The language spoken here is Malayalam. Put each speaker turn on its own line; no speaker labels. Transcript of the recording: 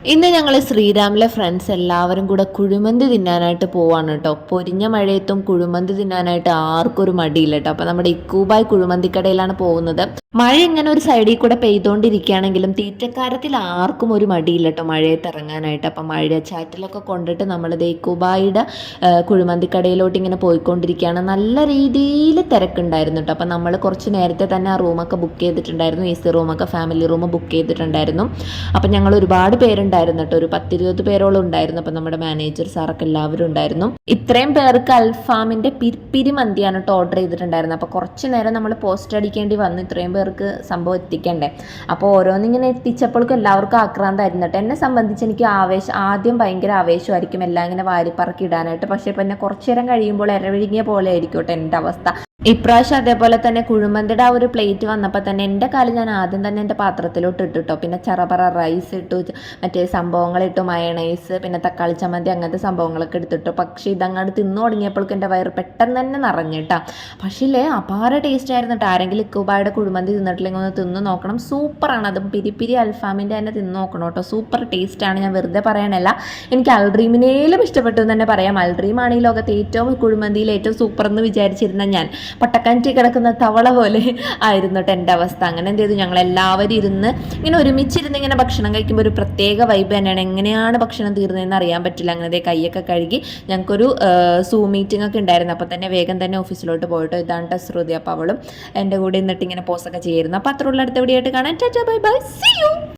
ഇന്ന് ഞങ്ങൾ ശ്രീരാമിലെ ഫ്രണ്ട്സ് എല്ലാവരും കൂടെ കുഴിമന്തി തിന്നാനായിട്ട് പോവാണ് കേട്ടോ. പൊരിഞ്ഞ മഴയത്തും കുഴിമന്തി തിന്നാനായിട്ട് ആർക്കും ഒരു മടിയില്ല കേട്ടോ. അപ്പം നമ്മുടെ ഇക്കൂബായ് കുഴിമന്തിക്കടയിലാണ് പോകുന്നത്. മഴ ഇങ്ങനെ ഒരു സൈഡിൽ കൂടെ പെയ്തുകൊണ്ടിരിക്കുകയാണെങ്കിലും തീറ്റക്കാരത്തിൽ ആർക്കും ഒരു മടിയില്ല കേട്ടോ മഴയത്ത് ഇറങ്ങാനായിട്ട്. അപ്പം മഴച്ചാറ്റിലൊക്കെ കൊണ്ടിട്ട് നമ്മൾ ഇക്കൂബായിയുടെ കുഴിമന്തിക്കടയിലോട്ട് ഇങ്ങനെ പോയിക്കൊണ്ടിരിക്കുകയാണ്. നല്ല രീതിയിൽ തിരക്കുണ്ടായിരുന്നു കേട്ടോ. അപ്പം നമ്മൾ കുറച്ച് നേരത്തെ തന്നെ ആ റൂമൊക്കെ ബുക്ക് ചെയ്തിട്ടുണ്ടായിരുന്നു. AC റൂമൊക്കെ ഫാമിലി റൂം ബുക്ക് ചെയ്തിട്ടുണ്ടായിരുന്നു. അപ്പം ഞങ്ങൾ ഒരുപാട് പേരുണ്ടായിരുന്നു കേട്ടോ. ഒരു 10-20 പേരോളം ഉണ്ടായിരുന്നു. അപ്പം നമ്മുടെ മാനേജർ സാറൊക്കെ എല്ലാവരും ഉണ്ടായിരുന്നു. ഇത്രയും പേർക്ക് അൽഫാമിൻ്റെ പിരി മന്തിയാണ് കേട്ടോ ഓർഡർ ചെയ്തിട്ടുണ്ടായിരുന്നത്. അപ്പോൾ കുറച്ച് നേരം നമ്മൾ പോസ്റ്റ് അടിക്കേണ്ടി വന്നു ഇത്രയും പേർക്ക് സംഭവം എത്തിക്കണ്ടേ. അപ്പോൾ ഓരോന്നിങ്ങനെ എത്തിച്ചപ്പോഴേക്കും എല്ലാവർക്കും ആക്രാന്തായിരുന്നു കേട്ടോ. എന്നെ സംബന്ധിച്ച് എനിക്ക് ആദ്യം ഭയങ്കര ആവേശമായിരിക്കും എല്ലാം ഇങ്ങനെ വാരിപ്പറക്കി ഇടാനായിട്ട്. പക്ഷേ പിന്നെ കുറച്ച് നേരം കഴിയുമ്പോൾ ഇരവിഴുങ്ങിയ പോലെ ആയിരിക്കും കേട്ടോ എൻ്റെ അവസ്ഥ. ഇപ്രാവശ്യം അതേപോലെ തന്നെ കുഴിമന്തിയുടെ ആ ഒരു പ്ലേറ്റ് വന്നപ്പോൾ തന്നെ എൻ്റെ കാല് ഞാൻ ആദ്യം തന്നെ എൻ്റെ പാത്രത്തിലോട്ട് ഇട്ടിട്ടോ. പിന്നെ ചറപറ റൈസ് ഇട്ടു, മറ്റേ സംഭവങ്ങളിട്ടു, മയണൈസ്, പിന്നെ തക്കാളി ചമ്മന്തി, അങ്ങനത്തെ സംഭവങ്ങളൊക്കെ എടുത്തിട്ടു. പക്ഷേ ഇതങ്ങോട്ട് തിന്നു തുടങ്ങിയപ്പോഴേക്കും എൻ്റെ വയറ് പെട്ടെന്ന് തന്നെ നിറഞ്ഞിട്ടാ. പക്ഷേ അപാര ടേസ്റ്റ് ആയിരുന്നു കേട്ടോ. ആരെങ്കിലും ഇക്കൂബായുടെ കുഴിമന്തി തിന്നിട്ടില്ലെങ്കിൽ ഒന്ന് തിന്ന് നോക്കണം. സൂപ്പറാണ്. അതും പിരി അൽഫാമിൻ്റെ തന്നെ തിന്ന് നോക്കണം കേട്ടോ. സൂപ്പർ ടേസ്റ്റാണ്. ഞാൻ വെറുതെ പറയണല്ല, എനിക്ക് അൽഡ്രീമിനേലും ഇഷ്ടപ്പെട്ടു എന്ന് തന്നെ പറയാം. അൽഡ്രീമാണ് ഈ ലോകത്തെ ഏറ്റവും കുഴിമന്തിയിൽ ഏറ്റവും സൂപ്പർ എന്ന് വിചാരിച്ചിരുന്ന ഞാൻ പട്ടക്കാൻറ്റി കിടക്കുന്ന തവള പോലെ ആയിരുന്നു കേട്ടോ എൻ്റെ അവസ്ഥ. അങ്ങനെ എന്ത് ചെയ്തു, ഞങ്ങളെല്ലാവരും ഇരുന്ന് ഇങ്ങനെ ഒരുമിച്ചിരുന്ന് ഇങ്ങനെ ഭക്ഷണം കഴിക്കുമ്പോൾ ഒരു പ്രത്യേക വൈബ് തന്നെയാണ്. എങ്ങനെയാണ് ഭക്ഷണം തീർന്നതെന്ന് അറിയാൻ പറ്റില്ല. അങ്ങനെ കൈയൊക്കെ കഴുകി ഞങ്ങൾക്കൊരു സൂം മീറ്റിംഗ് ഒക്കെ ഉണ്ടായിരുന്നു. അപ്പോൾ തന്നെ വേഗം തന്നെ ഓഫീസിലോട്ട് പോയിട്ടോ. ഇതാണ് ശ്രുതി. അപ്പോൾ അവളും എൻ്റെ കൂടെ നിന്നിട്ട് ഇങ്ങനെ പോസൊക്കെ ചെയ്യായിരുന്നു. അപ്പോൾ അത്രയുള്ള അടുത്ത വീഡിയോ ആയിട്ട് കാണാൻ. Tata bye bye, see U.